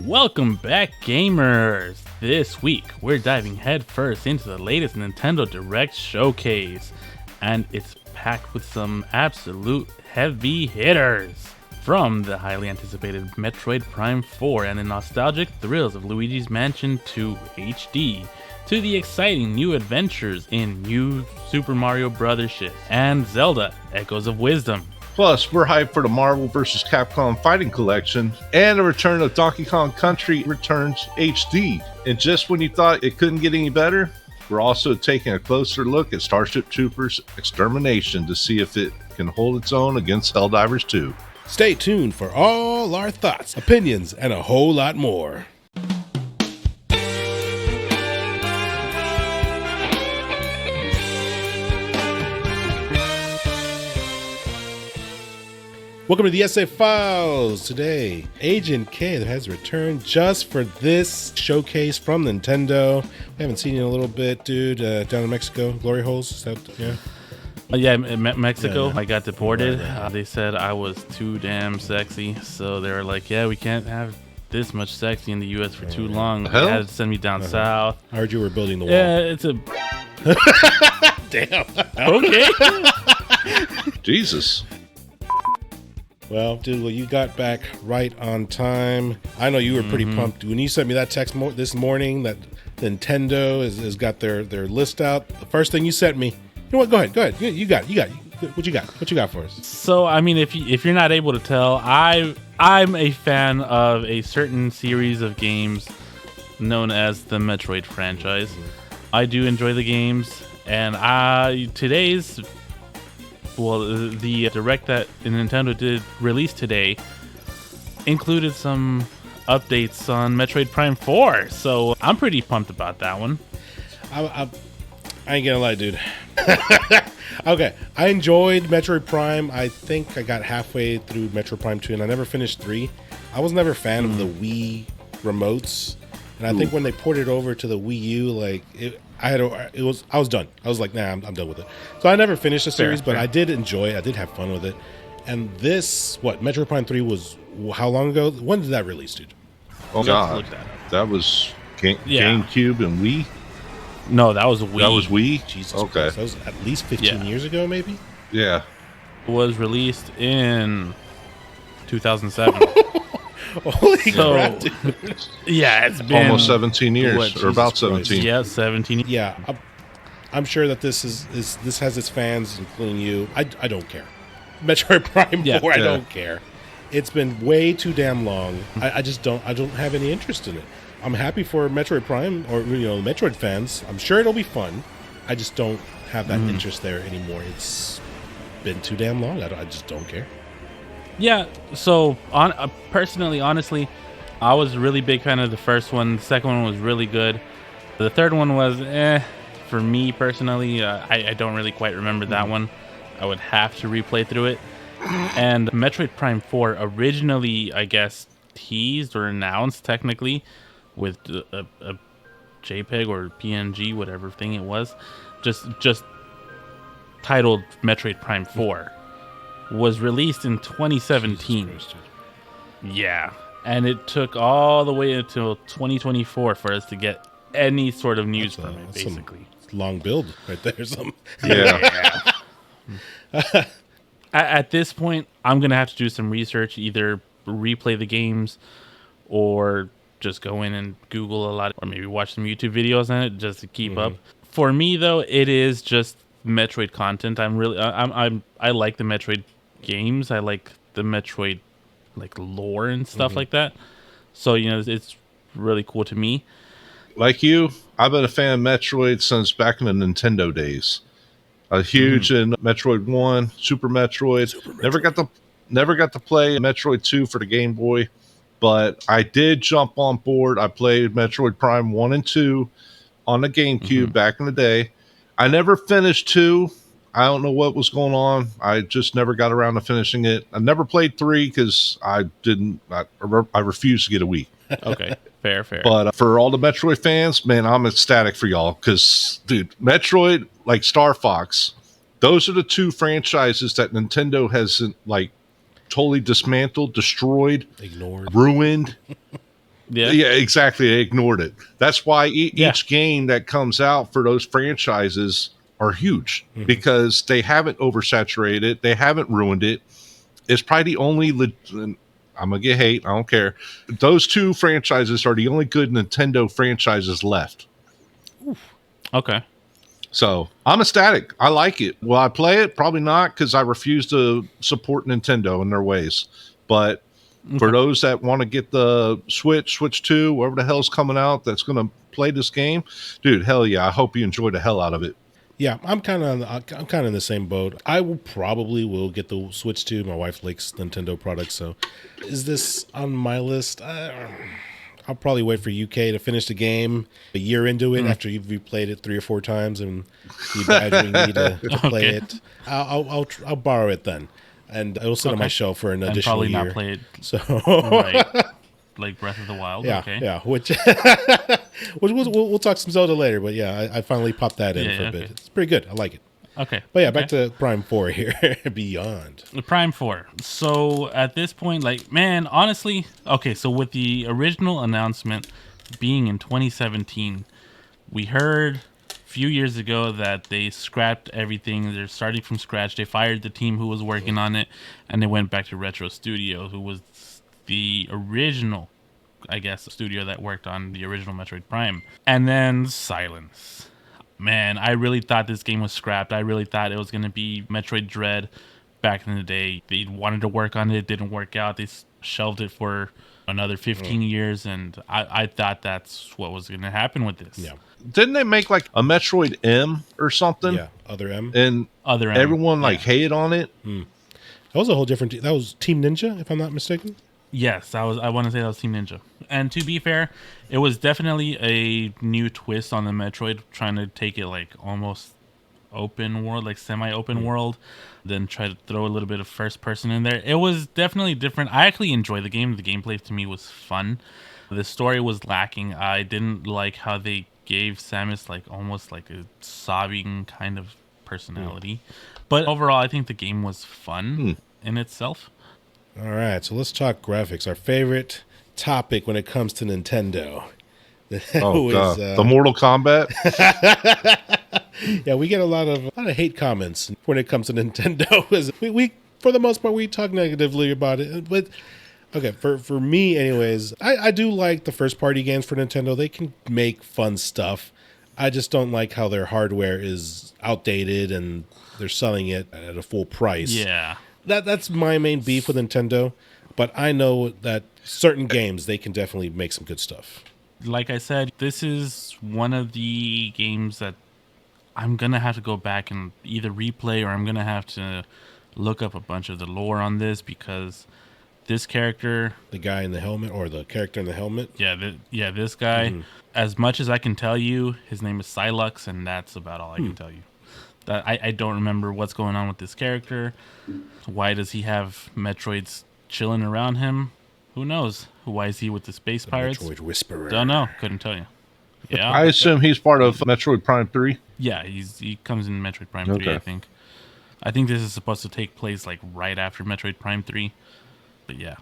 Welcome back, gamers! This week, we're diving headfirst into the latest Nintendo Direct showcase, and it's packed with some absolute heavy hitters. From the highly anticipated Metroid Prime 4 and the nostalgic thrills of Luigi's Mansion 2 HD, to the exciting new adventures in New Super Mario Brothership and Zelda: Echoes of Wisdom. Plus, we're hyped for the Marvel vs. Capcom Fighting Collection and the return of Donkey Kong Country Returns HD. And just when you thought it couldn't get any better, we're also taking a closer look at Starship Troopers Extermination to see if it can hold its own against Helldivers 2. Stay tuned for all our thoughts, opinions, and a whole lot more. Welcome to the SA Files. Today, Agent K that has returned just for this showcase from Nintendo. We haven't seen you in a little bit, dude. Down in Mexico, glory holes. Is that, yeah? Mexico. Yeah. I got deported. Right. They said I was too damn sexy, so they were like, "Yeah, we can't have this much sexy in the U.S. for too long." They had to send me down south. I heard you were building the wall. Yeah, it's a Damn. okay. Jesus. Well, dude, you got back right on time. I know you were pretty pumped when you sent me that text this morning that Nintendo has got their list out. The first thing you sent me, you know what? Go ahead. You got. What you got for us? So, I mean, if you're not able to tell, I'm a fan of a certain series of games known as the Metroid franchise. I do enjoy the games, and the Direct that Nintendo did release today included some updates on Metroid Prime 4, so I'm pretty pumped about that one. I ain't gonna lie, dude. Okay, I enjoyed Metroid Prime. I think I got halfway through Metroid Prime 2, and I never finished 3. I was never a fan of the Wii remotes, and I think when they ported it over to the Wii U, I was done. I was like, nah, I'm done with it. So I never finished the series, but I did enjoy it. I did have fun with it. And this, Metroid Prime 3 was how long ago? When did that release, dude? Oh, God. That was GameCube and Wii? No, that was Wii. That was Wii? Jesus okay. Christ. That was at least 15 years ago, maybe? Yeah. It was released in 2007. Holy crap, dude. Yeah, it's been almost 17 years, or about 17. Yeah, 17. Yeah, I'm sure that this has its fans, including you. I don't care. Metroid Prime 4, I don't care. It's been way too damn long. I just don't have any interest in it. I'm happy for Metroid Prime, or Metroid fans. I'm sure it'll be fun. I just don't have that interest there anymore. It's been too damn long. I just don't care. Yeah, so personally, honestly, I was a really big fan of the first one. The second one was really good. The third one was for me personally. I don't really quite remember that one. I would have to replay through it. And Metroid Prime 4 originally, I guess, teased or announced technically with a JPEG or PNG, whatever thing it was, just titled Metroid Prime 4. Was released in 2017. Yeah, and it took all the way until 2024 for us to get any sort of news from it, basically. Long build right there. Yeah. At this point, I'm going to have to do some research, either replay the games or just go in and Google a lot, or maybe watch some YouTube videos on it just to keep up. For me, though, it is just Metroid content. I like the Metroid games. I like the Metroid lore and stuff like that. So it's really cool to me. Like you, I've been a fan of Metroid since back in the Nintendo days. A huge in Metroid 1, Super Metroid. Never got to play Metroid 2 for the Game Boy, but I did jump on board. I played Metroid Prime 1 and 2 on the GameCube back in the day. I never finished 2. I don't know what was going on. I just never got around to finishing it. I never played 3 because I refused to get a Wii. Okay, fair. But for all the Metroid fans, man, I'm ecstatic for y'all because, dude, Metroid, like Star Fox, those are the two franchises that Nintendo has totally dismantled, destroyed, ignored, ruined. Yeah, exactly. They ignored it. That's why Yeah. each game that comes out for those franchises are huge because they haven't oversaturated it. They haven't ruined it. It's probably the only, I'm going to get hate. I don't care. Those two franchises are the only good Nintendo franchises left. Okay. So I'm ecstatic. I like it. Will I play it? Probably not, because I refuse to support Nintendo in their ways. But for those that want to get the Switch 2, whatever the hell's coming out that's going to play this game, dude, hell yeah. I hope you enjoy the hell out of it. Yeah, I'm kind of in the same boat. I will get the Switch 2. My wife likes Nintendo products, so is this on my list? I'll probably wait for UK to finish the game a year into it after you've replayed it 3 or 4 times and you badgering me to play it. I'll borrow it then, and it'll sit on my shelf for an additional probably year. Not play it. So like Breath of the Wild. Yeah, okay. yeah. Which we'll talk some Zelda later, but yeah, I finally popped that in for a bit. It's pretty good. I like it. Okay. But yeah, back to Prime 4 here. Beyond. Prime 4. So at this point, like, man, honestly, okay, so with the original announcement being in 2017, we heard a few years ago that they scrapped everything. They're starting from scratch. They fired the team who was working on it, and they went back to Retro Studio, who was the original, I guess, studio that worked on the original Metroid Prime. And then silence. Man, I really thought this game was scrapped. I really thought it was going to be Metroid Dread back in the day. They wanted to work on it. It didn't work out. They shelved it for another 15 years, and I thought that's what was going to happen with this. Yeah. Didn't they make like a Metroid M or something? Yeah, Other M. And Other M. everyone hated on it. That was a whole different. That was Team Ninja, if I'm not mistaken. Yes, I want to say that was Team Ninja. And to be fair, it was definitely a new twist on the Metroid, trying to take it like almost open world, like semi-open world, then try to throw a little bit of first person in there. It was definitely different. I actually enjoyed the game. The gameplay to me was fun. The story was lacking. I didn't like how they gave Samus like almost like a sobbing kind of personality. But overall, I think the game was fun in itself. All right, so let's talk graphics. Our favorite topic when it comes to Nintendo. Oh god, the Mortal Kombat. Yeah, we get a lot of hate comments when it comes to Nintendo. we for the most part we talk negatively about it, but okay, for me anyways, I do like the first party games for Nintendo. They can make fun stuff. I just don't like how their hardware is outdated and they're selling it at a full price. Yeah. That's my main beef with Nintendo, but I know that certain games they can definitely make some good stuff. Like I said, this is one of the games that I'm going to have to go back and either replay or I'm going to have to look up a bunch of the lore on this because this character... The guy in the helmet or the character in the helmet? Yeah, this guy, as much as I can tell you, his name is Silux, and that's about all I can tell you. That I don't remember what's going on with this character. Why does he have Metroids chilling around him? Who knows? Why is he with the space pirates? Metroid Whisperer. Don't know. Couldn't tell you. Yeah, I assume he's part of Metroid Prime 3. Yeah, he comes in Metroid Prime 3, I think. I think this is supposed to take place like right after Metroid Prime 3. But yeah,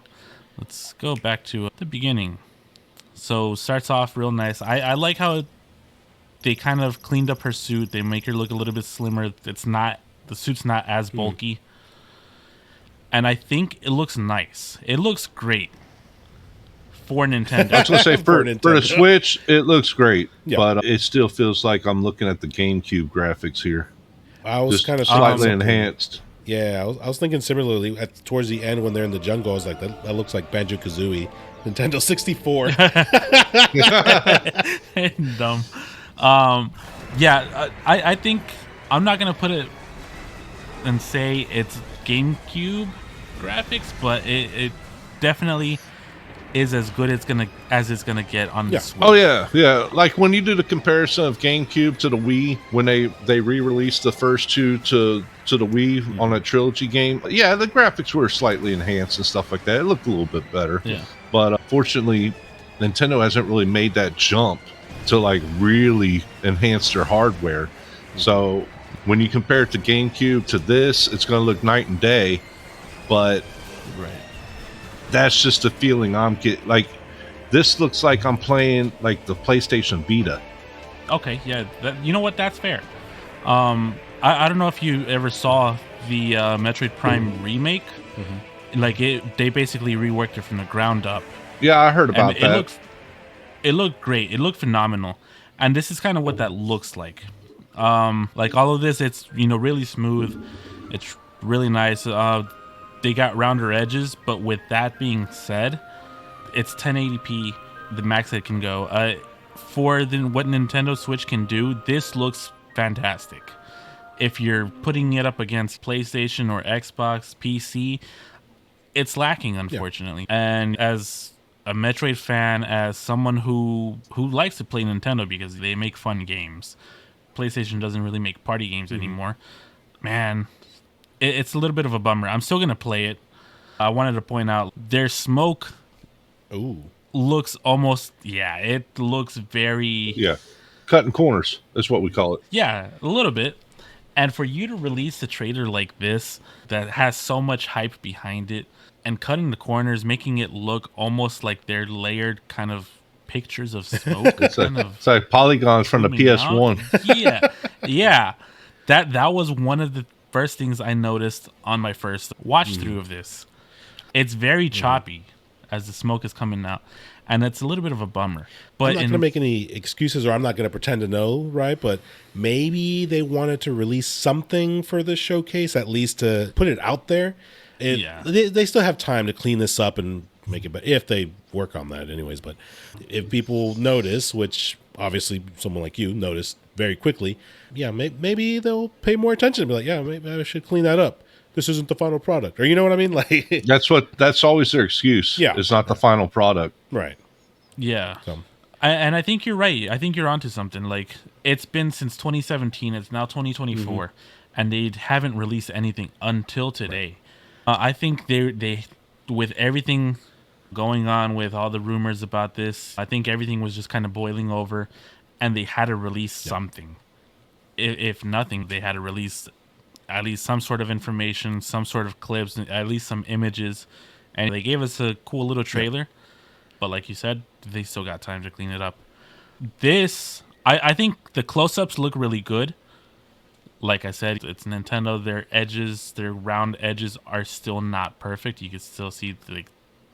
let's go back to the beginning. So starts off real nice. I like how they kind of cleaned up her suit. They make her look a little bit slimmer. The suit's not as bulky. And I think it looks nice. It looks great for Nintendo. I was going to say, for the Switch, it looks great. Yeah. But it still feels like I'm looking at the GameCube graphics here. I was just kind of slightly enhanced. Yeah, I was thinking similarly. Towards the end when they're in the jungle, I was like, that looks like Banjo-Kazooie. Nintendo 64. Dumb. Yeah, I think I'm not gonna put it and say it's GameCube graphics, but it definitely is as good as it's gonna get on the Switch. Oh yeah. Like when you do the comparison of GameCube to the Wii, when they re-released the first two to the Wii on a trilogy game, yeah, the graphics were slightly enhanced and stuff like that. It looked a little bit better. Yeah. But unfortunately, Nintendo hasn't really made that jump to like really enhance their hardware. So when you compare it to GameCube to this, it's going to look night and day. But that's just the feeling I'm getting. Like This looks like I'm playing like the PlayStation Vita. Okay, yeah, you know what? That's fair. I don't know if you ever saw the Metroid Prime remake. Like they basically reworked it from the ground up. Yeah, I heard And about that. it looked great. It looked phenomenal. And this is kind of what that looks like. Like all of this, it's really smooth. It's really nice. They got rounder edges, but with that being said, it's 1080p, the max it can go. For what Nintendo Switch can do, this looks fantastic. If you're putting it up against PlayStation or Xbox, PC, it's lacking, unfortunately. And as a Metroid fan, as someone who likes to play Nintendo because they make fun games, PlayStation doesn't really make party games anymore. Man, it's a little bit of a bummer. I'm still gonna play it. I wanted to point out their smoke looks almost it looks very Cutting corners is what we call it. a little bit. And for you to release a trailer like this that has so much hype behind it and cutting the corners, making it look almost like they're layered kind of pictures of smoke. It's like polygons from the PS1. Yeah. That was one of the first things I noticed on my first watch through of this. It's very choppy as the smoke is coming out, and it's a little bit of a bummer. But I'm not going to make any excuses, or I'm not going to pretend to know, right? But maybe they wanted to release something for this showcase, at least to put it out there. They still have time to clean this up and make it better, if they work on that anyways. But if people notice, which obviously someone like you noticed very quickly, maybe they'll pay more attention and be like, maybe I should clean that up. This isn't the final product, or you know what I mean? Like that's always their excuse. It's not the final product. Right. Yeah. And I think you're right. I think you're onto something. Like, it's been since 2017. It's now 2024, and they haven't released anything until today. Right. I think they with everything going on with all the rumors about this, I think everything was just kind of boiling over, and they had to release something. If nothing, they had to release at least some sort of information, some sort of clips, at least some images. And they gave us a cool little trailer. But like you said, they still got time to clean it up. This, I think the close-ups look really good. Like I said, it's Nintendo. Their round edges are still not perfect. You can still see the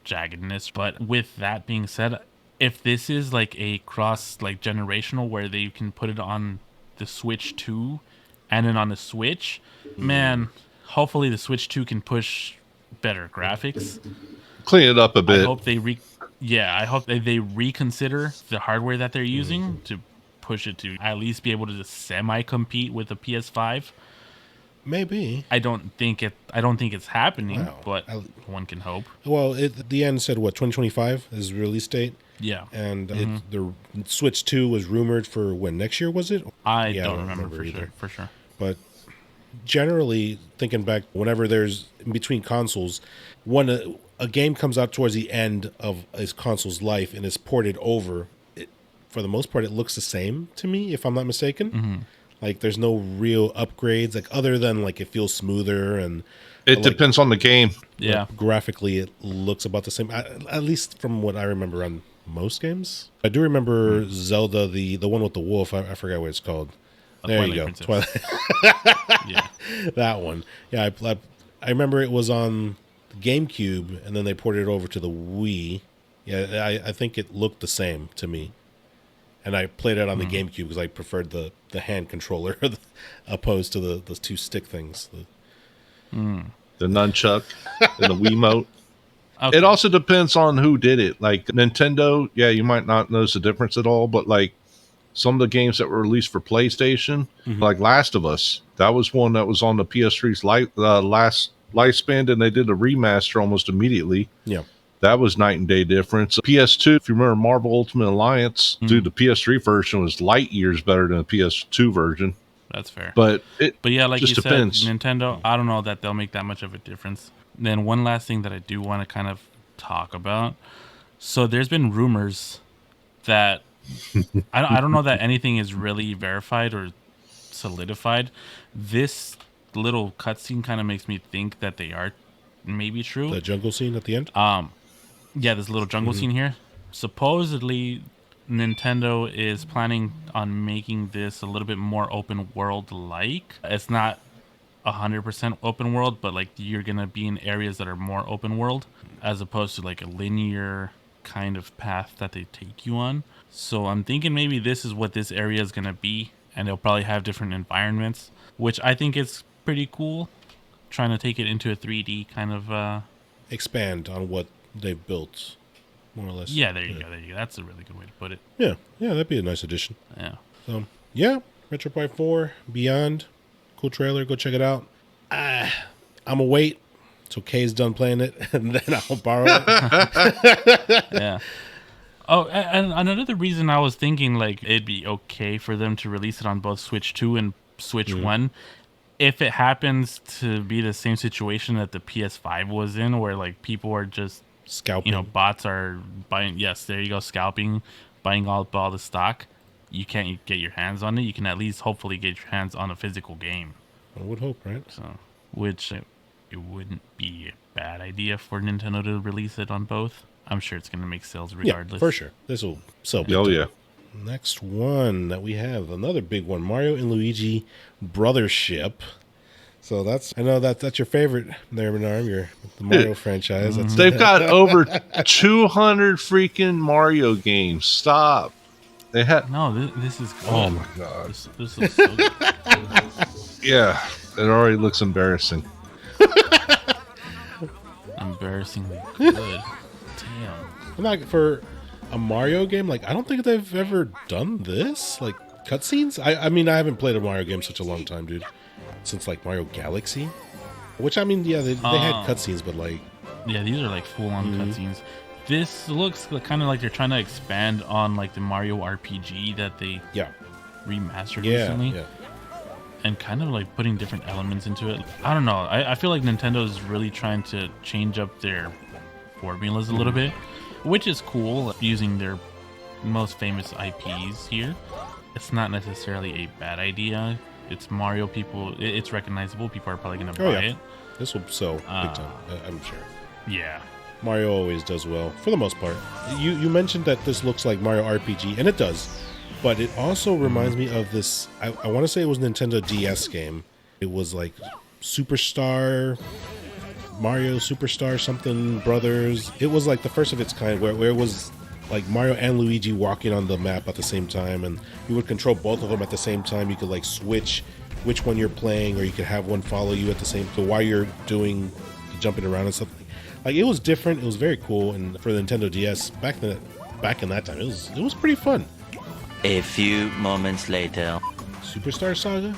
jaggedness. But with that being said, if this is like a cross generational where they can put it on the Switch 2 and then on the Switch, man, hopefully the Switch 2 can push better graphics. Clean it up a bit. I hope I hope they reconsider the hardware that they're using to push it to at least be able to semi-compete with the PS5. Maybe. I don't think it's happening, but one can hope. Well, the end said 2025 is the release date. Yeah. And the Switch 2 was rumored for when, next year, was it? I don't remember for sure. But generally, thinking back, whenever there's in between consoles, when a game comes out towards the end of its console's life and is ported over, for the most part, it looks the same to me, if I'm not mistaken. Like, there's no real upgrades, other than it feels smoother and it depends on the game. Yeah, graphically, it looks about the same, at least from what I remember on most games. I do remember Zelda, the one with the wolf. I forgot what it's called. There you go. Twilight. Yeah, that one. Yeah, I remember it was on the GameCube, and then they ported it over to the Wii. Yeah, I think it looked the same to me. And I played it on the GameCube because I preferred the hand controller opposed to the two stick things. The nunchuck and the Wiimote. Okay. It also depends on who did it. Like Nintendo, you might not notice the difference at all, but some of the games that were released for PlayStation, like Last of Us, that was one that was on the PS3's last lifespan, and they did a remaster almost immediately. Yeah. That was night and day difference. PS2, if you remember Marvel Ultimate Alliance, dude, the PS3 version was light years better than the PS2 version. That's fair. But yeah, like just you depends. said, Nintendo, I don't know that they'll make that much of a difference. Then one last thing that I do want to kind of talk about. So there's been rumors that I don't know that anything is really verified or solidified. This little cutscene kind of makes me think that they are maybe true. The jungle scene at the end? Yeah, this little jungle scene here. supposedly Nintendo is planning on making this a little bit more open world like. It's not 100% open world, but like you're gonna be in areas that are more open world as opposed to like a linear kind of path that they take you on. So I'm thinking maybe this is what this area is gonna be, and they'll probably have different environments, which I think is pretty cool. Trying to take it into a 3D kind of expand on what they've built, more or less. Yeah, there you go. There you go. That's a really good way to put it. Yeah, that'd be a nice addition. Yeah. So yeah, Metroid Prime 4 Beyond, cool trailer. Go check it out. I'm gonna wait till Kay's done playing it, and then I'll borrow it. Yeah. Oh, and another reason I was thinking like it'd be okay for them to release it on both Switch 2 and Switch 1, if it happens to be the same situation that the PS5 was in, where like people are just Scalping. bots are buying. Yes, there you go, scalping, buying all the stock. You can't get your hands on it. You can at least hopefully get your hands on a physical game. I would hope, right? So, which it wouldn't be a bad idea for Nintendo to release it on both. I'm sure it's going to make sales regardless. Yeah, for sure. This will sell. Oh yeah. Next one that we have, another big one, Mario and Luigi Brothership. So I know that's your favorite there, Menarm, the Mario franchise. They've got over 200 freaking Mario games. Stop. They had. No, this is good. Oh my god. This is so good. Yeah, it already looks embarrassing. Embarrassingly good. Damn. I'm not for a Mario game. Like, I don't think they've ever done this. Like cutscenes. I mean, I haven't played a Mario game such a long time, dude. Since like Mario Galaxy, which I mean, yeah, they had cutscenes, but like, yeah, these are like full-on cutscenes. This looks kind of like they're trying to expand on like the Mario RPG that they remastered recently. Yeah. And kind of like putting different elements into it. I don't know. I feel like Nintendo is really trying to change up their formulas a little bit, which is cool, using their most famous IPs here. It's not necessarily a bad idea. It's Mario. It's recognizable. People are probably going to buy it. This will sell big time, I'm sure. Yeah. Mario always does well, for the most part. You mentioned that this looks like Mario RPG, and it does. But it also reminds me of this, I want to say it was Nintendo DS game. It was like Mario Superstar something Brothers. It was like the first of its kind where it was like Mario and Luigi walking on the map at the same time, and you would control both of them at the same time. You could like switch which one you're playing, or you could have one follow you at the same time while you're doing jumping around and stuff. Like, it was different. It was very cool, and for the Nintendo DS back in that time, it was pretty fun. A few moments later. Superstar Saga?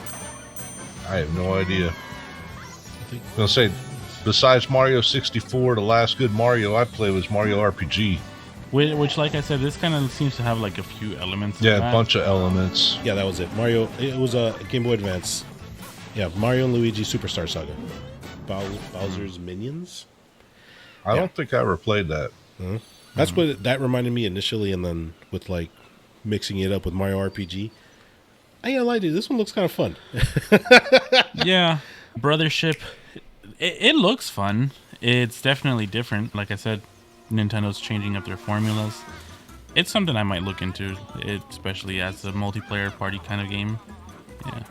I have no idea. I was gonna say, besides Mario 64, the last good Mario I played was Mario RPG. Which, like I said, this kind of seems to have like a few elements. Yeah, a bunch of elements. Yeah, that was it. Mario. It was a Game Boy Advance. Yeah, Mario and Luigi Superstar Saga. Bowser's Minions. I don't think I ever played that. That's what that reminded me initially, and then with like mixing it up with Mario RPG. I ain't gonna lie, dude. This one looks kind of fun. Yeah, Brothership. It looks fun. It's definitely different. Like I said, Nintendo's changing up their formulas. It's something I might look into, especially as a multiplayer party kind of game. Yeah.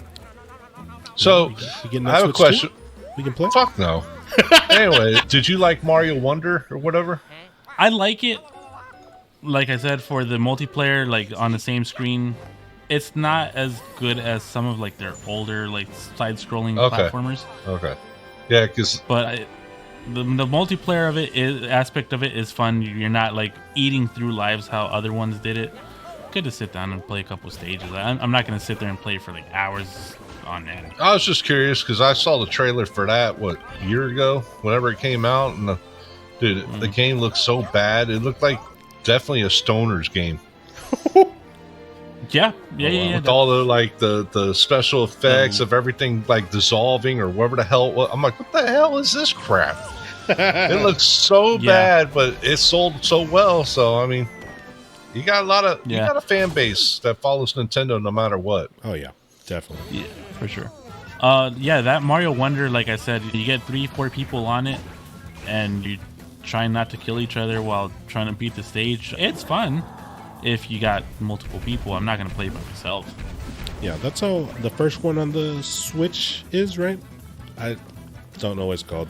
So, I have a question. We can play? Fuck no. Anyway, did you like Mario Wonder or whatever? I like it. Like I said, for the multiplayer, like on the same screen, it's not as good as some of like their older like side-scrolling platformers. Okay. Yeah, because the multiplayer of aspect of it is fun. You're not like eating through lives how other ones did it. Good to sit down and play a couple stages. I'm not going to sit there and play for like hours on end. I was just curious because I saw the trailer for that a year ago, whenever it came out, and the game looked so bad. It looked like definitely a stoner's game. Yeah. With all the special effects of everything like dissolving or whatever the hell it was. I'm like, what the hell is this crap? It looks so bad, but it sold so well. So I mean, you got you got a fan base that follows Nintendo no matter what. Oh yeah, definitely. Yeah, for sure. That Mario Wonder, like I said, you get 3-4 people on it, and you trying not to kill each other while trying to beat the stage. It's fun if you got multiple people. I'm not going to play it by myself. Yeah, that's how the first one on the Switch is, right? I don't know what it's called.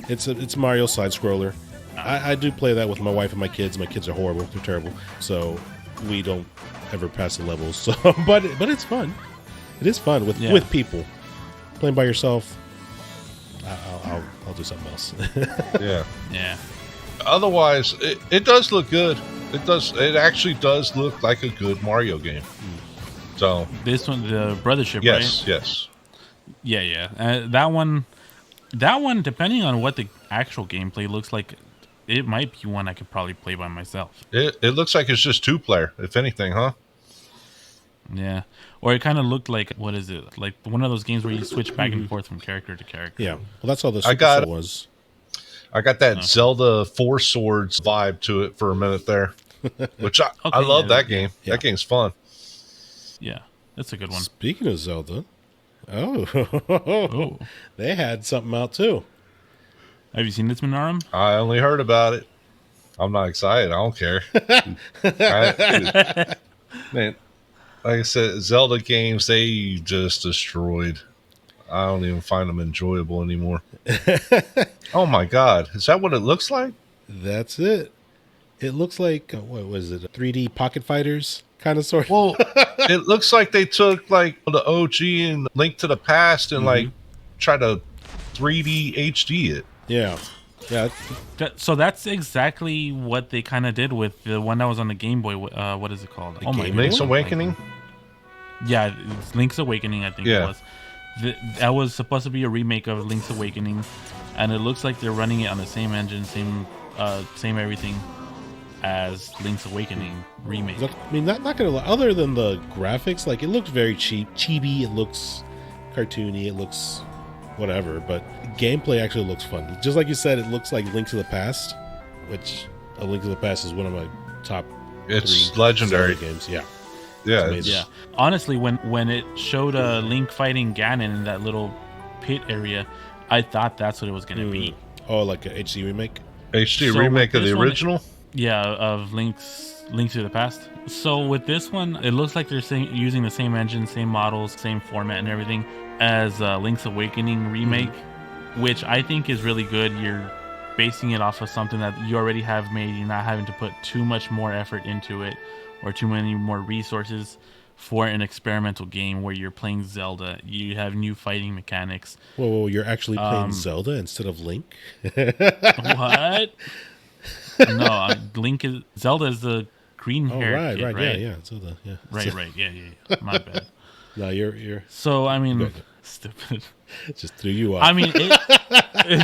It's Mario side scroller. I do play that with my wife and my kids. My kids are horrible; they're terrible. So we don't ever pass the levels. So, but it's fun. It is fun with people. Playing by yourself, I'll do something else. Yeah. Yeah. Otherwise, it does look good. It actually does look like a good Mario game. So This one, the Brothership, yes, right? yes. Yeah. That one, depending on what the actual gameplay looks like, it might be one I could probably play by myself. It looks like it's just 2-player, if anything, huh? Yeah. Or it kind of looked like, what is it? Like one of those games where you switch back and forth from character to character. Yeah. Well, that's how the Super was. I got that Zelda Four Swords vibe to it for a minute there, which I love that game. Yeah. That game's fun. Yeah. That's a good one. Speaking of Zelda, they had something out too. Have you seen this, Minarum? I only heard about it. I'm not excited. I don't care. Man, like I said, Zelda games, they just destroyed. I don't even find them enjoyable anymore. Oh my God. Is that what it looks like? That's it. It looks like, what was it, 3D Pocket Fighters kind of sort of? Well, it looks like they took like the OG and Link to the Past and like try to 3D HD it. Yeah. Yeah. So that's exactly what they kind of did with the one that was on the Game Boy. What is it called? Oh my Link's Awakening? Yeah, it's Link's Awakening, I think it was. That was supposed to be a remake of Link's Awakening, and it looks like they're running it on the same engine, same everything as Link's Awakening remake. I mean, not gonna lie, other than the graphics, like it looks very chibi, it looks cartoony, it looks whatever, but gameplay actually looks fun. Just like you said, it looks like Link to the Past, which A Link to the Past is one of my top It's 3 legendary games. Yeah. Yeah, Yeah. Honestly, when it showed Link fighting Ganon in that little pit area, I thought that's what it was going to be. Oh, like a HD remake? HD So remake with of the this one- original. Yeah, of Link to the Past. So with this one, it looks like they're using the same engine, same models, same format and everything as Link's Awakening remake, which I think is really good. You're basing it off of something that you already have made. You're not having to put too much more effort into it or too many more resources for an experimental game where you're playing Zelda. You have new fighting mechanics. Whoa, you're actually playing Zelda instead of Link? What? No, Zelda is the green hair kid, right? Yeah, Zelda, yeah. Right, yeah. My bad. No, you're So, I mean, Good. stupid. just threw you off. I mean,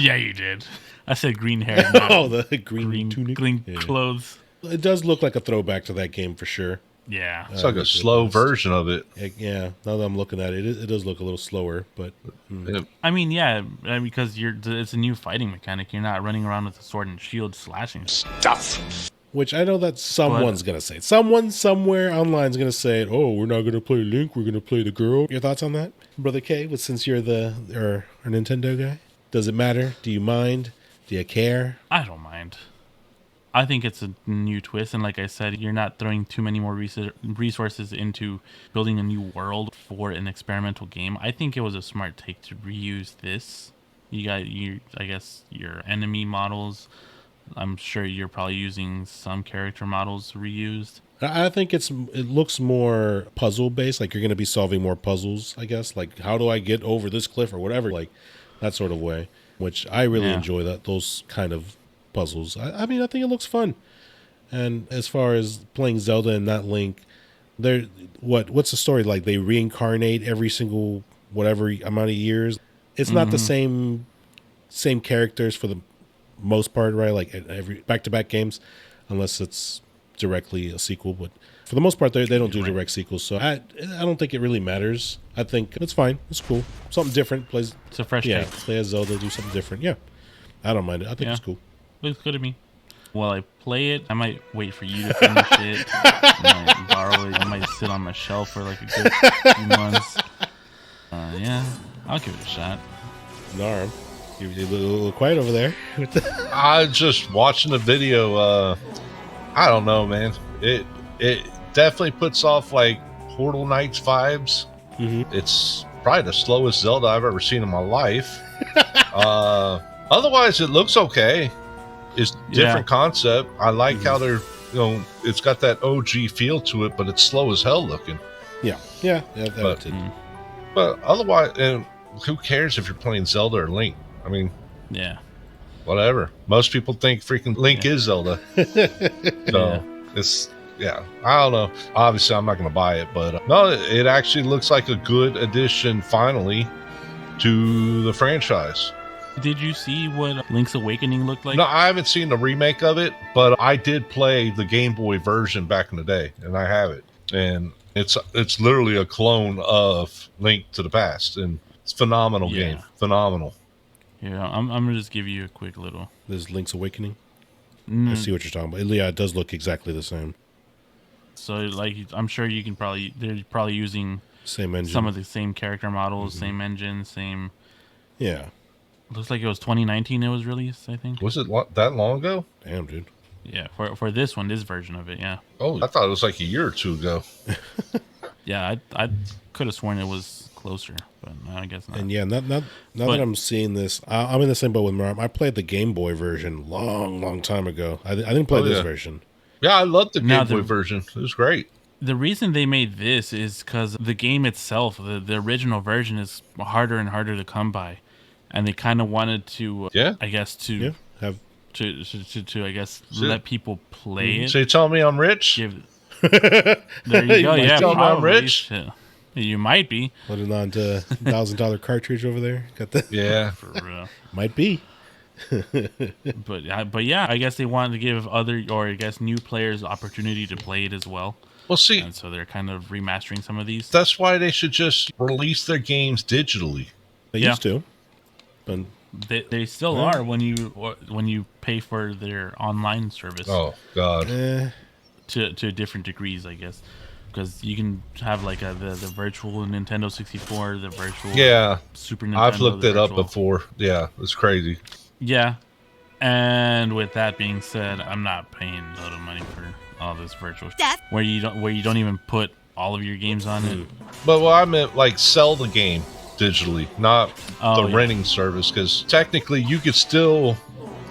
yeah, you did. I said green hair, not oh, the green tunic. green Yeah. clothes. It does look like a throwback to that game for sure. Yeah. It's like a Link to the slow Past. version of it. Yeah, now that I'm looking at it, it does look a little slower, but I mean, yeah, because it's a new fighting mechanic. You're not running around with a sword and shield slashing. which I know that someone's going to say. Someone somewhere online is going to say, oh, we're not going to play Link, we're going to play the girl. Your thoughts on that, Brother K, since you're our Nintendo guy? Does it matter? Do you mind? Do you care? I don't mind. I think it's a new twist, and like I said, you're not throwing too many more resources into building a new world for an experimental game. I think it was a smart take to reuse this. You got I guess your enemy models. I'm sure you're probably using some character models reused. I think it looks more puzzle based, like you're going to be solving more puzzles, I guess. Like, how do I get over this cliff or whatever, like that sort of way, which I really enjoy those kind of puzzles. I mean, I think it looks fun. And as far as playing Zelda and not Link, what's the story like? They reincarnate every single whatever amount of years. It's not the same characters for the most part, right? Like every back-to-back games, unless it's directly a sequel. But for the most part, they don't do direct sequels. So I don't think it really matters. I think it's fine. It's cool. Something different. It's a fresh take. Play as Zelda, do something different. Yeah, I don't mind it. I think it's cool. Looks good to me. While I play it, I might wait for you to finish it. I might borrow it. I might sit on my shelf for like a good few months. Yeah, I'll give it a shot. Narm. You're a little quiet over there. I just watching the video. I don't know, man. It definitely puts off like Portal Knights vibes. Mm-hmm. It's probably the slowest Zelda I've ever seen in my life. Otherwise, it looks okay. It's different concept. I like how they're, it's got that OG feel to it, but it's slow as hell looking. Yeah. But otherwise, and who cares if you're playing Zelda or Link? I mean, whatever. Most people think freaking Link is Zelda. So it's, I don't know. Obviously, I'm not going to buy it, but no, it actually looks like a good addition finally to the franchise. Did you see what Link's Awakening looked like? No, I haven't seen the remake of it, but I did play the Game Boy version back in the day, and I have it. And it's literally a clone of Link to the Past, and it's a phenomenal game. Phenomenal. Yeah, I'm going to just give you a quick little... This is Link's Awakening? I see what you're talking about. Yeah, it does look exactly the same. So, like, I'm sure you can they're probably using... Same engine. Some of the same character models, same engine, same... Yeah. Looks like it was 2019 it was released, I think. Was it that long ago? Damn, dude. Yeah, for this version of it, yeah. Oh, I thought it was like a year or two ago. Yeah, I could have sworn it was closer, but no, I guess not. And yeah, now that I'm seeing this, I'm in the same boat with Mario. I played the Game Boy version long time ago. I didn't play this version. Yeah, I loved the Game Boy version. It was great. The reason they made this is because the game itself, the original version, is harder and harder to come by. And they kind of wanted to, I guess, to I guess let people play it. So you telling me I'm rich? There you go. Yeah, tell me I'm rich. You might be. Put it on to $1,000 cartridge over there. Got the for real. Might be. but yeah, I guess they wanted to give new players opportunity to play it as well. Well, see, and so they're kind of remastering some of these. That's why they should just release their games digitally. They used to. But they still are when you pay for their online service. Oh God! To different degrees, I guess, because you can have like the virtual Nintendo 64, the virtual Super Nintendo. I've looked it up before. Yeah, it's crazy. Yeah, and with that being said, I'm not paying a lot of money for all this virtual where you don't even put all of your games on it. But I meant like sell the game digitally, not the renting service, because technically you could still,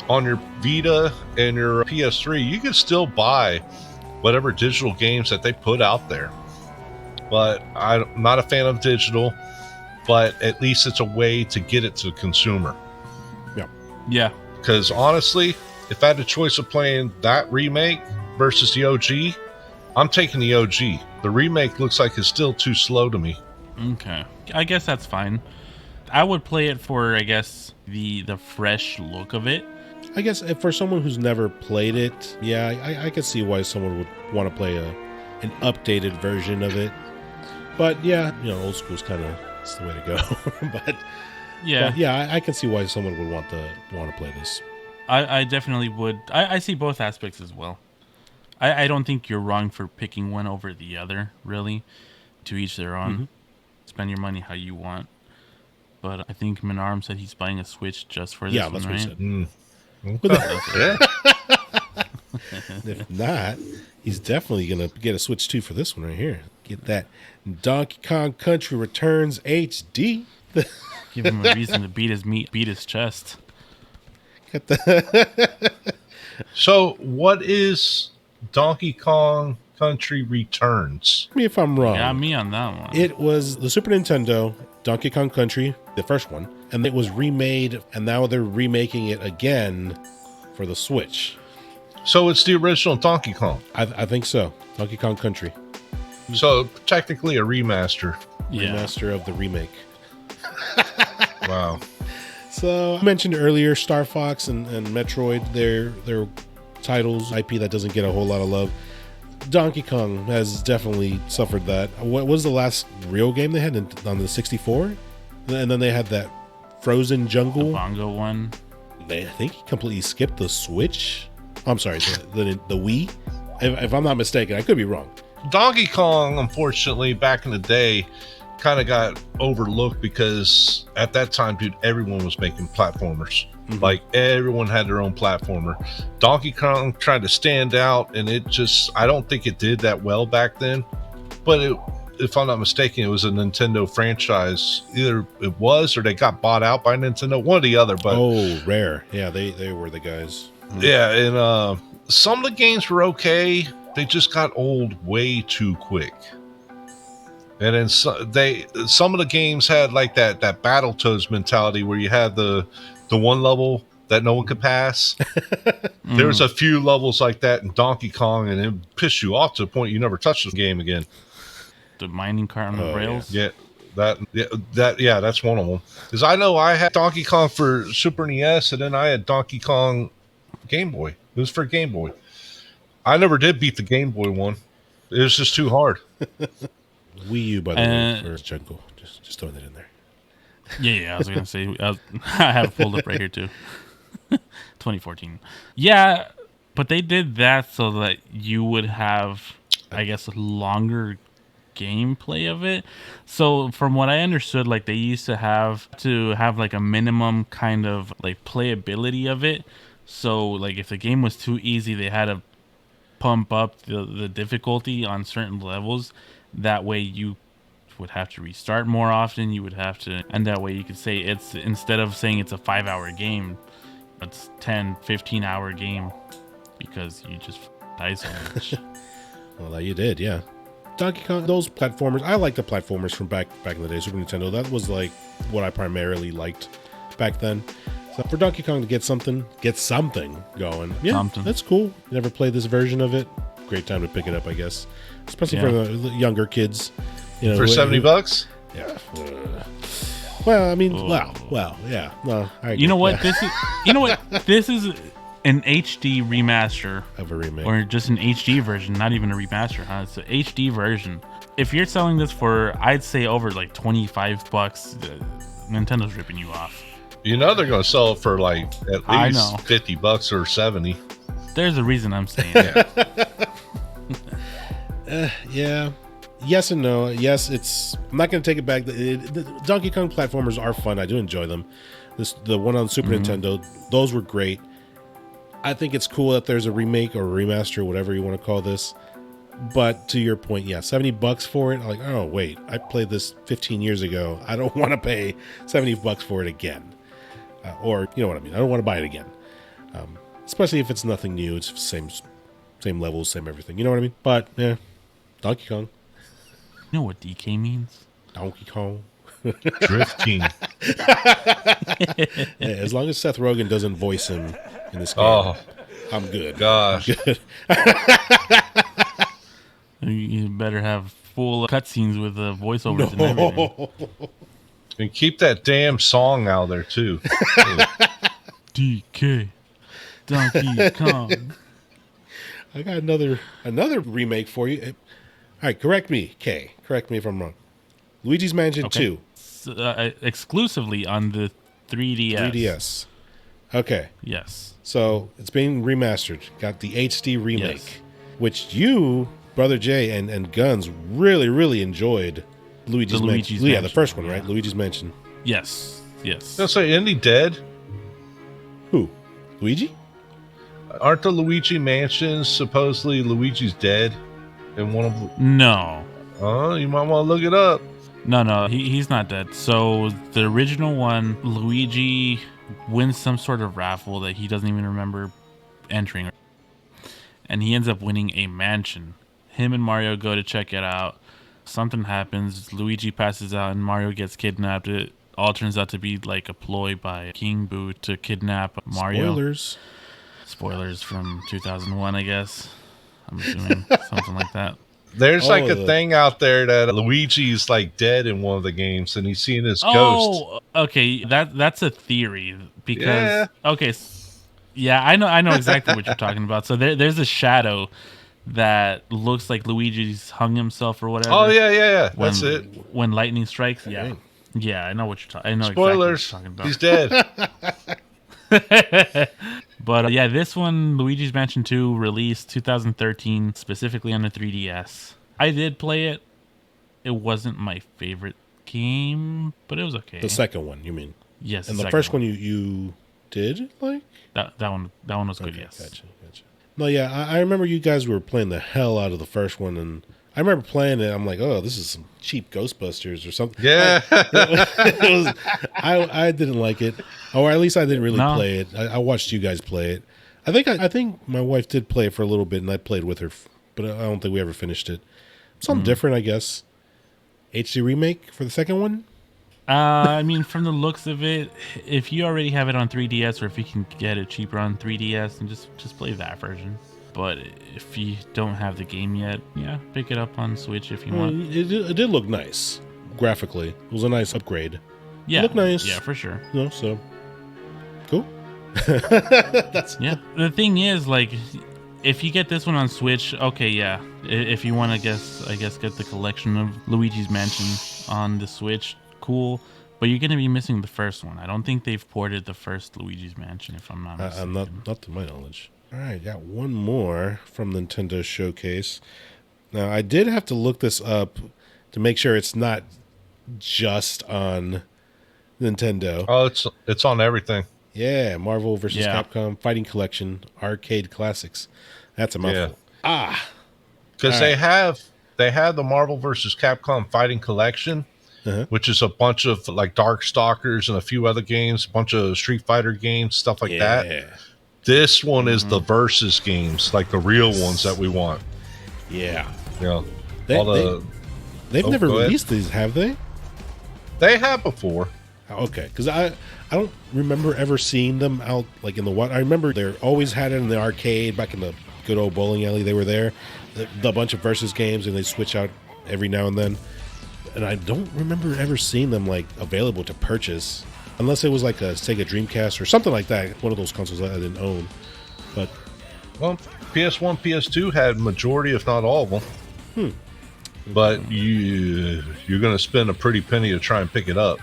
on your Vita and your PS3, you could still buy whatever digital games that they put out there. But I'm not a fan of digital, but at least it's a way to get it to the consumer. Yeah. Because honestly, if I had a choice of playing that remake versus the OG, I'm taking the OG. The remake looks like it's still too slow to me. Okay. I guess that's fine. I would play it for, I guess, the fresh look of it. I guess if for someone who's never played it, I could see why someone would want to play an updated version of it. But yeah, old school's kind of the way to go. but I can see why someone would want to play this. I definitely would. I see both aspects as well. I don't think you're wrong for picking one over the other, really. To each their own. Mm-hmm. Spend your money how you want. But I think Minarm said he's buying a Switch just for this one, that's right? What he said. If not, he's definitely going to get a Switch 2 for this one right here. Get that Donkey Kong Country Returns HD. Give him a reason to beat his chest. So, what is Donkey Kong Country Returns? Tell me if I'm wrong. Yeah, me on that one. It was the Super Nintendo Donkey Kong Country, the first one, and it was remade, and now they're remaking it again for the Switch. So it's the original Donkey Kong. I think so. Donkey Kong Country. So technically a remaster. Remaster of the remake. Wow. So I mentioned earlier Star Fox and Metroid, they're titles, IP that doesn't get a whole lot of love. Donkey Kong has definitely suffered that. What was the last real game they had on the 64? And then they had that Frozen Jungle. The Bongo one. I think he completely skipped the Switch. I'm sorry, the Wii. If I'm not mistaken, I could be wrong. Donkey Kong, unfortunately, back in the day, kind of got overlooked because at that time, dude, everyone was making platformers. Like everyone had their own platformer. Donkey Kong tried to stand out, and I don't think it did that well back then. But if I'm not mistaken, it was a Nintendo franchise. Either it was or they got bought out by Nintendo, one or the other. But Rare. Yeah, they were the guys. Yeah, and some of the games were okay. They just got old way too quick. And then some of the games had like that Battletoads mentality where you had the one level that no one could pass. There was a few levels like that in Donkey Kong, and it pissed you off to the point you never touched the game again. The mining cart on the rails. Yeah, that's one of them. Because I know I had Donkey Kong for Super NES, and then I had Donkey Kong Game Boy. It was for Game Boy. I never did beat the Game Boy one. It was just too hard. Wii U, by the way, for Jungle. Just throwing it in there. Yeah, I was gonna say I have it pulled up right here too. 2014. Yeah, but they did that so that you would have, I guess, longer gameplay of it. So from what I understood, like they used to have like a minimum kind of like playability of it. So like if the game was too easy, they had to pump up the difficulty on certain levels. That way you would have to restart more often. You would have to, and that way you could say it's, instead of saying it's a 5-hour game, it's 10-15 hour game because you just die so much. Well, that you did, yeah. Donkey Kong, those platformers, I like the platformers from back in the day, Super Nintendo. That was like what I primarily liked back then. So for Donkey Kong to get something going, yeah, that's cool. Never played this version of it. Great time to pick it up, I guess, especially for the younger kids. You know, for $70. Yeah. Well, I mean, well, yeah. Well, you know what? This is an HD remaster of a remake, or just an HD version, not even a remaster, huh? It's an HD version. If you're selling this for, I'd say over like $25, Nintendo's ripping you off. You know they're going to sell it for like at least $50 or $70. There's a reason I'm saying that. Yeah. Yes and no. Yes, I'm not going to take it back. The Donkey Kong platformers are fun. I do enjoy them. The one on Super Nintendo, those were great. I think it's cool that there's a remake or a remaster, whatever you want to call this. But to your point, yeah, $70 for it. I'm like, oh wait, I played this 15 years ago. I don't want to pay $70 for it again. Or you know what I mean. I don't want to buy it again. Especially if it's nothing new. It's same levels, same everything. You know what I mean? But yeah, Donkey Kong. You know what DK means? Donkey Kong. Drifting. Yeah, as long as Seth Rogen doesn't voice him in this game, I'm good. Gosh. I'm good. You better have full cutscenes with voiceovers and everything. And keep that damn song out there too. DK. Donkey Kong. I got another remake for you. All right, correct me, Kay. Correct me if I'm wrong. Luigi's Mansion 2. Exclusively on the 3DS. 3DS. Okay. Yes. So it's being remastered. Got the HD remake, which you, Brother Jay, and gUNzz really, really enjoyed. Luigi's Mansion. Yeah, the first one, right? Luigi's Mansion. Yes. Let's say, isn't he dead? Who? Luigi? Aren't the Luigi Mansions supposedly Luigi's dead? In one of them? No. Oh, you might want to look it up. No, he's not dead. So the original one, Luigi wins some sort of raffle that he doesn't even remember entering, and he ends up winning a mansion. Him and Mario go to check it out. Something happens. Luigi passes out, and Mario gets kidnapped. It all turns out to be like a ploy by King Boo to kidnap Mario. Spoilers from 2001, I guess. I'm assuming something like that. There's like a thing out there that Luigi's like dead in one of the games, and he's seen his ghost. Okay, that's a theory because I know exactly what you're talking about. So there's a shadow that looks like Luigi's hung himself or whatever. Oh yeah. That's it. When lightning strikes, yeah, I know what you're talking. I know Spoilers. Exactly what you're talking about. He's dead. But this one, Luigi's Mansion 2, released 2013, specifically on the 3DS. I did play it. It wasn't my favorite game, but it was okay. The second one, you mean? Yes. And the first one you did like? That one was good. Okay, Yes. Gotcha. No, yeah, I remember you guys were playing the hell out of the first one, and I remember playing it. I'm like, oh, this is some cheap Ghostbusters or something. Yeah. I didn't like it, or at least I didn't really No. play it. I watched you guys play it. I think my wife did play it for a little bit, and I played with her, but I don't think we ever finished it. Something different, I guess. HD remake for the second one. I mean, from the looks of it, if you already have it on 3DS, or if you can get it cheaper on 3DS, and just play that version. But if you don't have the game yet, yeah, pick it up on Switch if you want. It did look nice graphically. It was a nice upgrade. Yeah, looked nice. Yeah, for sure. You know, so cool. Yeah. The thing is, like, if you get this one on Switch, okay, yeah. If you want to I guess get the collection of Luigi's Mansion on the Switch, cool. But you're gonna be missing the first one. I don't think they've ported the first Luigi's Mansion, if I'm not mistaken. Not to my knowledge. All right, got one more from Nintendo Showcase. Now, I did have to look this up to make sure it's not just on Nintendo. Oh, it's on everything. Yeah, Marvel vs. Yeah. Capcom Fighting Collection Arcade Classics. That's a mouthful. Yeah. Because All they right. have the Marvel vs. Capcom Fighting Collection, which is a bunch of like Darkstalkers and a few other games, a bunch of Street Fighter games, stuff like that. This one is the versus games, like the real ones that we want. Yeah. You know, They've Oh, never go ahead. released these, have they? they have before. Okay, because I don't remember ever seeing them out like in the wild. I remember they always had it in the arcade back in the good old bowling alley. They were there, the bunch of versus games, and they switch out every now and then. And I don't remember ever seeing them like available to purchase, unless it was like a Sega Dreamcast or something like that. One of those consoles that I didn't own. But Well, PS1, PS2 had majority, if not all of them. But you're going to spend a pretty penny to try and pick it up.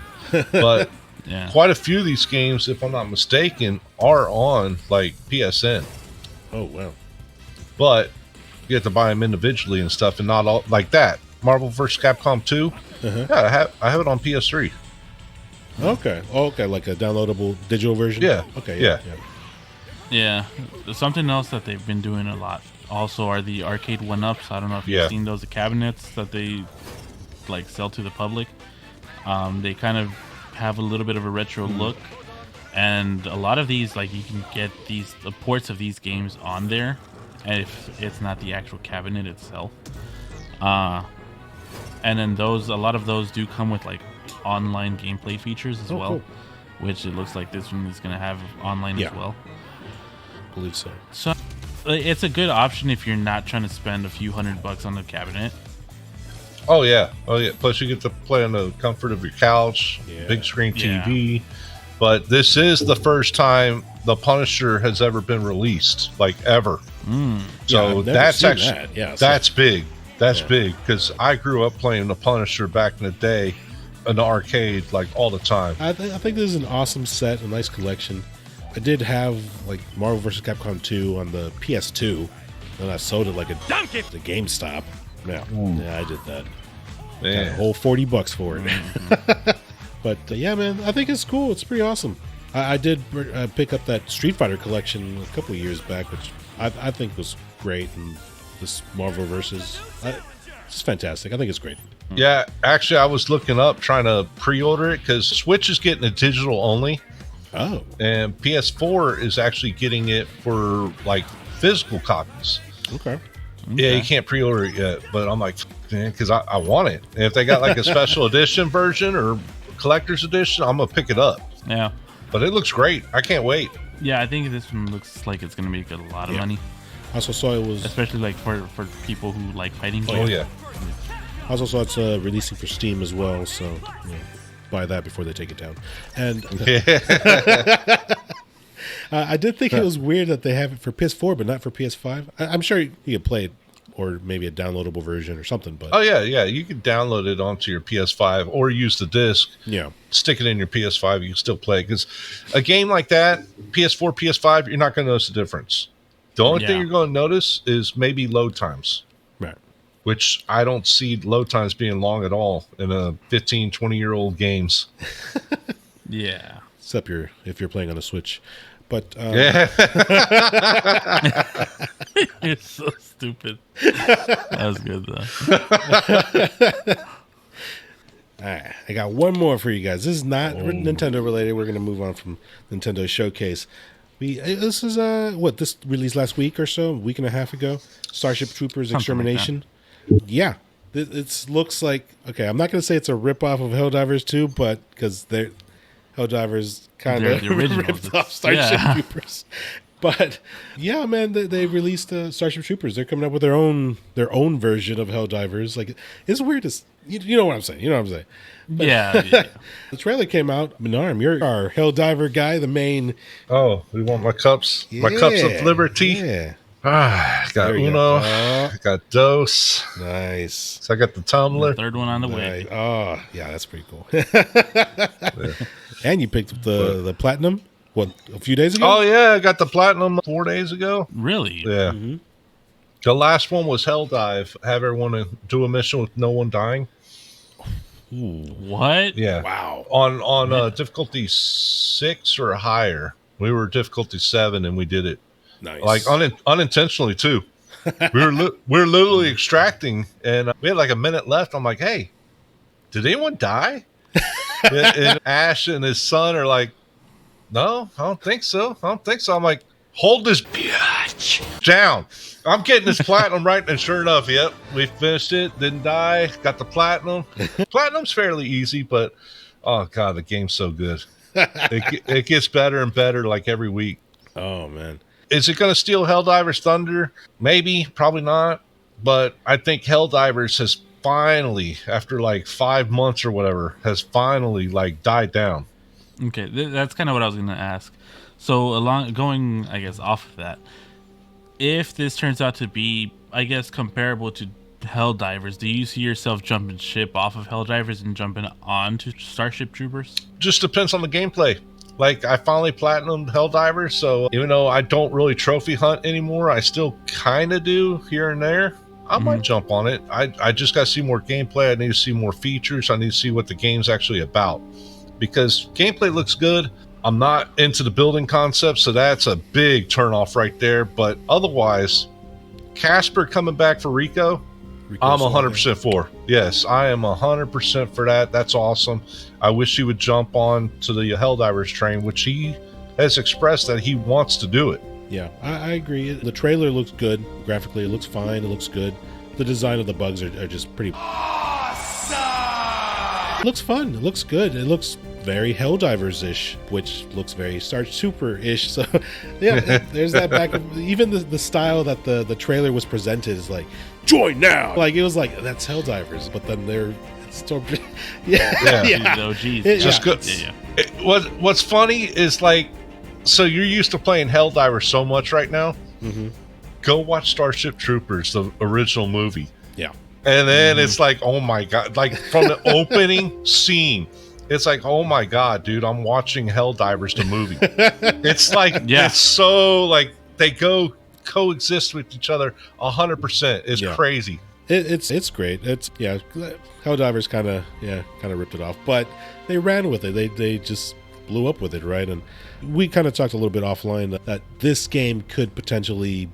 But Yeah. quite a few of these games, if I'm not mistaken, are on like PSN. oh wow, But you have to buy them individually and stuff, and not all like that. Marvel vs. Capcom 2. Yeah, I have it on PS3. okay, like a downloadable digital version. Yeah. Okay, Yeah. Yeah. Something else that they've been doing a lot also are the arcade one-ups. I don't know if Yeah. you've seen those cabinets that they like sell to the public. They kind of have a little bit of a retro look, and a lot of these, like, you can get the ports of these games on there, and if it's not the actual cabinet itself. And then a lot of those do come with like online gameplay features as well, cool. which it looks like this one is going to have online Yeah. as well. I believe so. So it's a good option if you're not trying to spend a few $100 on the cabinet. Oh yeah. Plus you get to play on the comfort of your couch, Yeah. big screen Yeah. TV. But this is the first time the Punisher has ever been released, like ever. So I've never that's seen actually that. Yeah, so- that's big. That's Yeah. big because I grew up playing the Punisher back in the day in the arcade, like all the time. I think this is an awesome set, a nice collection. I did have like Marvel vs. Capcom 2 on the PS2, and I sold it like a the GameStop. Yeah, I did that. Got a Man. whole $40 for it. But yeah, man, I think it's cool. It's pretty awesome. I did pick up that Street Fighter collection a couple of years back, which I think was great. And this Marvel versus, it's fantastic. I think it's great. Yeah, actually, I was looking up trying to pre-order it because Switch is getting it digital only, Oh, and PS4 is actually getting it for like physical copies. okay. Yeah, you can't pre-order it yet, but I'm like, man, because I want it. And if they got like a special edition version or collector's edition, I'm gonna pick it up. Yeah. But it looks great. I can't wait. Yeah, I think this one looks like it's going to make a lot of money, I also saw it was. especially like for people who like fighting games. Oh yeah. I also saw it's releasing for Steam as well, so buy that before they take it down. And I did think it was weird that they have it for PS4 but not for PS5. I'm sure you can play it, or maybe a downloadable version or something. But Oh yeah, you can download it onto your PS5 or use the disc. yeah, Stick it in your PS5. You can still play because a game like that, PS4, PS5, you're not going to notice the difference. The only thing Yeah. you're going to notice is maybe load times. right. which I don't see load times being long at all in a 15, 20-year-old games. Yeah. Except if you're playing on a Switch. But Yeah. It's so stupid. That was good though. All right, I got one more for you guys. This is not Nintendo related. We're going to move on from Nintendo Showcase. This is this released last week or so, a week and a half ago. Starship Troopers Extermination. Yeah, it looks like, okay, I'm not going to say it's a ripoff of Helldivers 2, but because Helldivers kind of ripped off Starship Troopers. But yeah, man, they released Starship Troopers. They're coming up with their own version of Helldivers. Like, it's weird to, you know what I'm saying. You know what I'm saying. But Yeah. the trailer came out. Menarm, you're our Helldiver guy, the main. Oh, we want my cups? My cups of liberty? Yeah. Got Uno. Got Dos. Nice. So I got the tumbler. The third one on the way. Oh, yeah, that's pretty cool. And you picked up the platinum, what, a few days ago? Oh, yeah, I got the platinum 4 days ago. Really? Yeah. Mm-hmm. The last one was Helldive. Have everyone do a mission with no one dying. Ooh, what? Yeah. Wow. On difficulty 6 or higher. We were difficulty 7 and we did it. Nice. Like unintentionally too. we were literally extracting and we had like a minute left. I'm like, hey, did anyone die? and Ash and his son are like, no, I don't think so. I'm like, hold this bitch down. I'm getting this platinum right, and sure enough, yep, we finished it. Didn't die. Got the platinum. Platinum's fairly easy, but oh god, the game's so good. It gets better and better like every week. Oh man, is it going to steal Helldivers' thunder? Maybe, probably not. But I think Helldivers has finally, after like 5 months or whatever, has finally like died down. Okay, that's kind of what I was going to ask. So going, I guess, off of that, if this turns out to be, I guess, comparable to Helldivers, do you see yourself jumping ship off of Helldivers and jumping on to Starship Troopers? Just depends on the gameplay. Like, I finally platinumed Helldivers, so even though I don't really trophy hunt anymore, I still kind of do here and there. I might jump on it. I just got to see more gameplay. I need to see more features. I need to see what the game's actually about. Because gameplay looks good. I'm not into the building concept, so that's a big turnoff right there. But otherwise, Casper coming back for Rico, I'm 100% for. Yes, I am 100% for that. That's awesome. I wish he would jump on to the Helldivers train, which he has expressed that he wants to do it. Yeah, I agree. The trailer looks good. Graphically, it looks fine. It looks good. The design of the bugs are just pretty awesome. It looks fun. It looks good. It looks very Helldivers-ish, which looks very Starship Super-ish. So, yeah, there's that back. Even the style that the trailer was presented is like, join now. Like, it was like, that's Helldivers, but then they're still, yeah. Oh, geez. Just good. Yeah. What's funny is like, so you're used to playing Helldivers so much right now. Mm-hmm. Go watch Starship Troopers, the original movie. Yeah. And then it's like, oh my God, like from the opening scene, it's like, oh my God, dude, I'm watching Helldivers, the movie. It's like, it's so like they coexist with each other 100%. It's crazy. It's great. Helldivers kind of ripped it off, but they ran with it. They just blew up with it, right? And we kind of talked a little bit offline that this game could potentially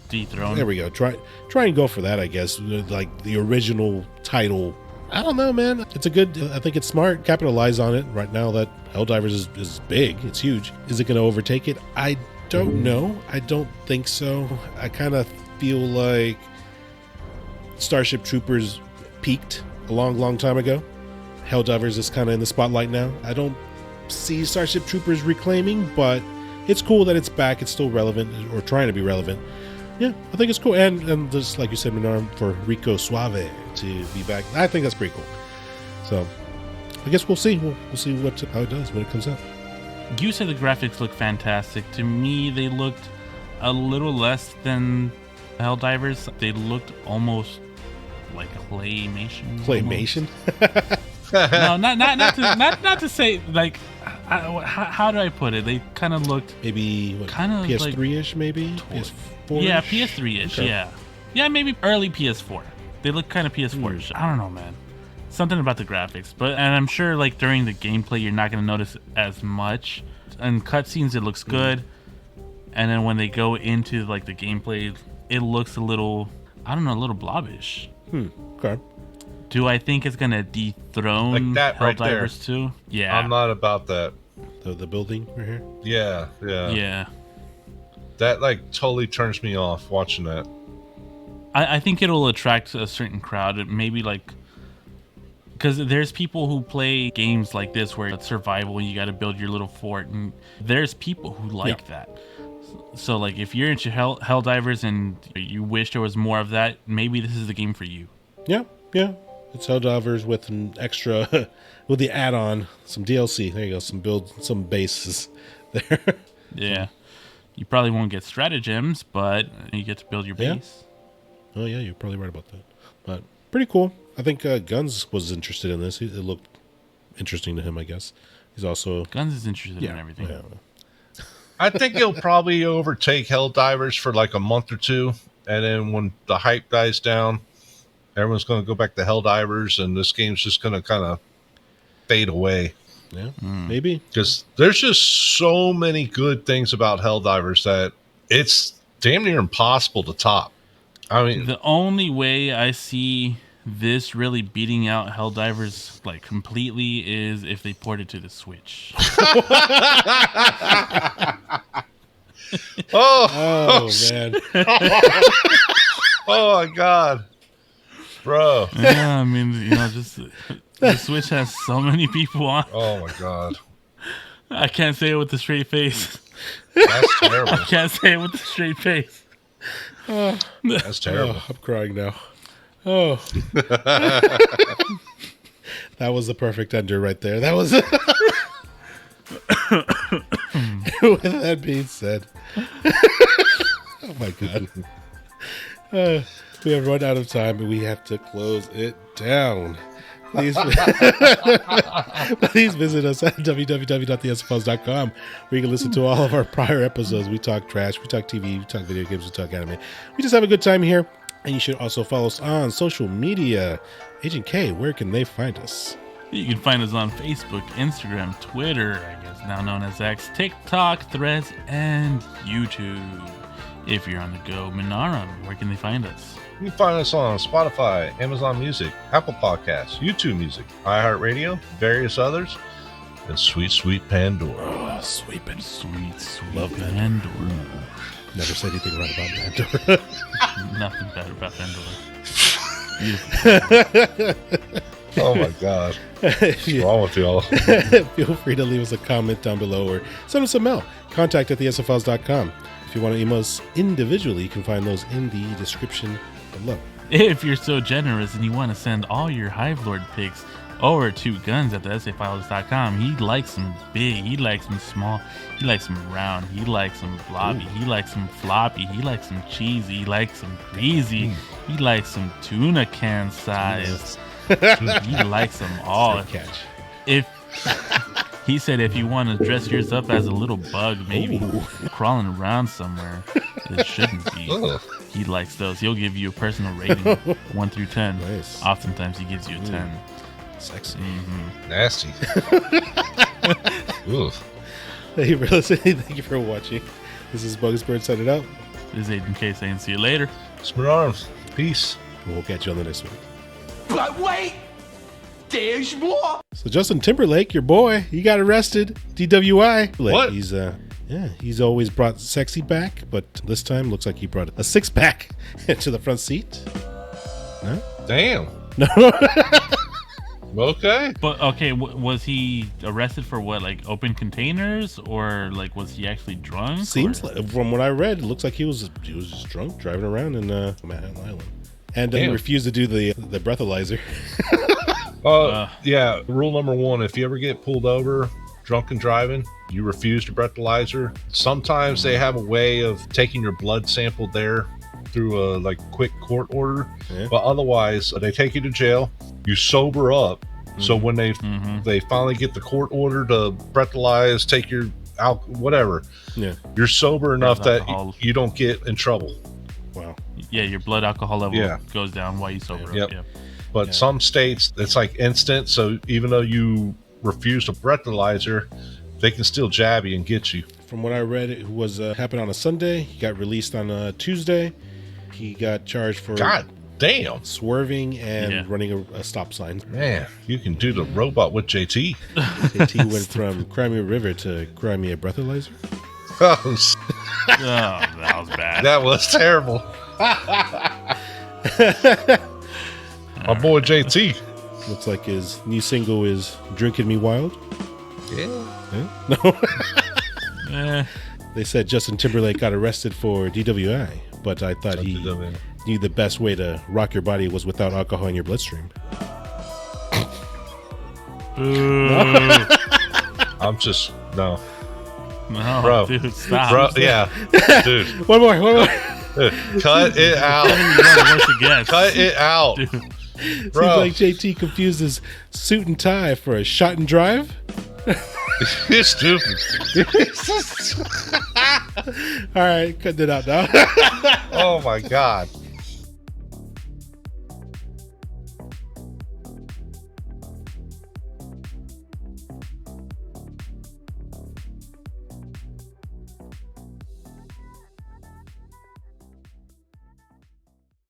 dethrone. There we go. Try and go for that, I guess. Like the original title. I don't know, man. It's a good. I think it's smart. Capitalize on it right now that Helldivers is big. It's huge. Is it going to overtake it? I don't know. I don't think so. I kind of feel like Starship Troopers peaked a long time ago. Helldivers is kind of in the spotlight now. I don't see Starship Troopers reclaiming, but it's cool that it's back. It's still relevant, or trying to be relevant. Yeah, I think it's cool. And just like you said, Menarm, for Rico Suave to be back, I think that's pretty cool. So I guess we'll see. We'll see how it does when it comes out. You said the graphics look fantastic. To me, they looked a little less than Helldivers. They looked almost like claymation. Claymation? No, not to say like. How do I put it? They kind of looked maybe kind of PS3-ish, like, maybe PS4. Yeah, PS3-ish. Okay. Yeah, maybe early PS4. They look kind of PS4ish. I don't know, man. Something about the graphics, and I'm sure like during the gameplay you're not gonna notice as much. In cutscenes it looks good, and then when they go into like the gameplay, it looks a little, I don't know, a little blobbish. Okay. Do I think it's gonna dethrone Like that right there. Helldivers 2? Yeah. I'm not about that. The building right here. Yeah. That like totally turns me off watching that. I think it'll attract a certain crowd. Maybe like, because there's people who play games like this where it's survival and you got to build your little fort, and there's people who like that. So like if you're into Helldivers and you wish there was more of that, maybe this is the game for you. Yeah. It's Helldivers with an extra, with the add-on, some DLC. There you go, some bases there. Yeah. You probably won't get stratagems, but you get to build your base. Oh yeah, you're probably right about that. But pretty cool. I think gUNzz was interested in this. It looked interesting to him, I guess. He's also gUNzz is interested in everything. Yeah. I think it'll probably overtake Helldivers for like a month or two, and then when the hype dies down, everyone's going to go back to Helldivers, and this game's just going to kind of fade away. Yeah, maybe. Because there's just so many good things about Helldivers that it's damn near impossible to top. I mean, the only way I see this really beating out Helldivers like completely is if they port it to the Switch. Oh man. Oh my god, bro. Yeah, I mean, you know, just the Switch has so many people on. Oh my god, I can't say it with a straight face. that's terrible. I can't say it with a straight face. That's terrible. Oh, I'm crying now. Oh. That was the perfect ender right there. That was with that being said. Oh my god. We have run out of time and we have to close it down. Please visit us at www.thesfos.com where you can listen to all of our prior episodes. We talk trash, we talk TV, we talk video games, we talk anime. We just have a good time here. And you should also follow us on social media. Agent K, where can they find us? You can find us on Facebook, Instagram, Twitter, I guess now known as X, TikTok, Threads, and YouTube. If you're on the go, Minaram, where can they find us? You can find us on Spotify, Amazon Music, Apple Podcasts, YouTube Music, iHeartRadio, various others, and sweet, sweet Pandora. Oh, sweet Love Pandora. Never said anything right about Pandora. Nothing bad about Pandora. Oh my god. What's wrong with y'all? Feel free to leave us a comment down below or send us a mail. Contact at thesfos.com. If you want to email us individually, you can find those in the description below. If you're so generous and you want to send all your Hive Lord pics over to gUNzz at theessafiles.com, he likes them big, he likes them small, he likes them round, he likes them blobby, he likes them floppy, he likes them cheesy, he likes them greasy, he likes them tuna can size. He likes them all. Catch. If he said if you want to dress yours up as a little bug, maybe crawling around somewhere, it shouldn't be. Ugh. He likes those. He'll give you a personal rating, 1 through 10. Nice. Oftentimes he gives you a 10. Sexy. Nasty. Oof. Thank you for listening. Thank you for watching. This is BogusBird signing out. This is Aiden K saying see you later. Smart arms. Peace. We'll catch you on the next one. But wait, there's more. So Justin Timberlake, your boy, he got arrested. DWI. What? He's always brought sexy back, but this time looks like he brought a 6-pack to the front seat. No? Damn. No. Okay. But okay, was he arrested for what, like open containers, or like was he actually drunk? Seems like, from what I read, it looks like he was just drunk driving around in Manhattan Island. And he Damn. refused to do the breathalyzer. Yeah. Rule number 1: if you ever get pulled over drunk and driving, you refuse to breathalyzer. Sometimes they have a way of taking your blood sample there through a quick court order, but otherwise they take you to jail. You sober up, so when they finally get the court order to breathalyze, take your whatever, you're sober enough that alcohol. you don't get in trouble. Wow. your blood alcohol level Yeah. goes down while you sober Yep. up. Yeah. But some states, it's like instant. So even though you refuse a breathalyzer, they can still jab you and get you. From what I read, it was happened on a Sunday. He got released on a Tuesday. He got charged for God damn. swerving and running a stop sign. Man, you can do the robot with JT. JT went from Crimea River to Crimea breathalyzer. Oh, Oh, that was bad. that was terrible. My boy JT. Looks like his new single is "Drinking Me Wild." Yeah. No, Eh, they said Justin Timberlake got arrested for DWI, but I thought he knew the best way to rock your body was without alcohol in your bloodstream. I'm just, no. no, Bro. dude, stop. Bro, yeah. Dude, One more. cut it out. You're the worst again. Cut it out. Dude. Seems Bro. like JT confused his suit and tie for a shot and drive. You're stupid. All right, cutting it out now. Oh, my God.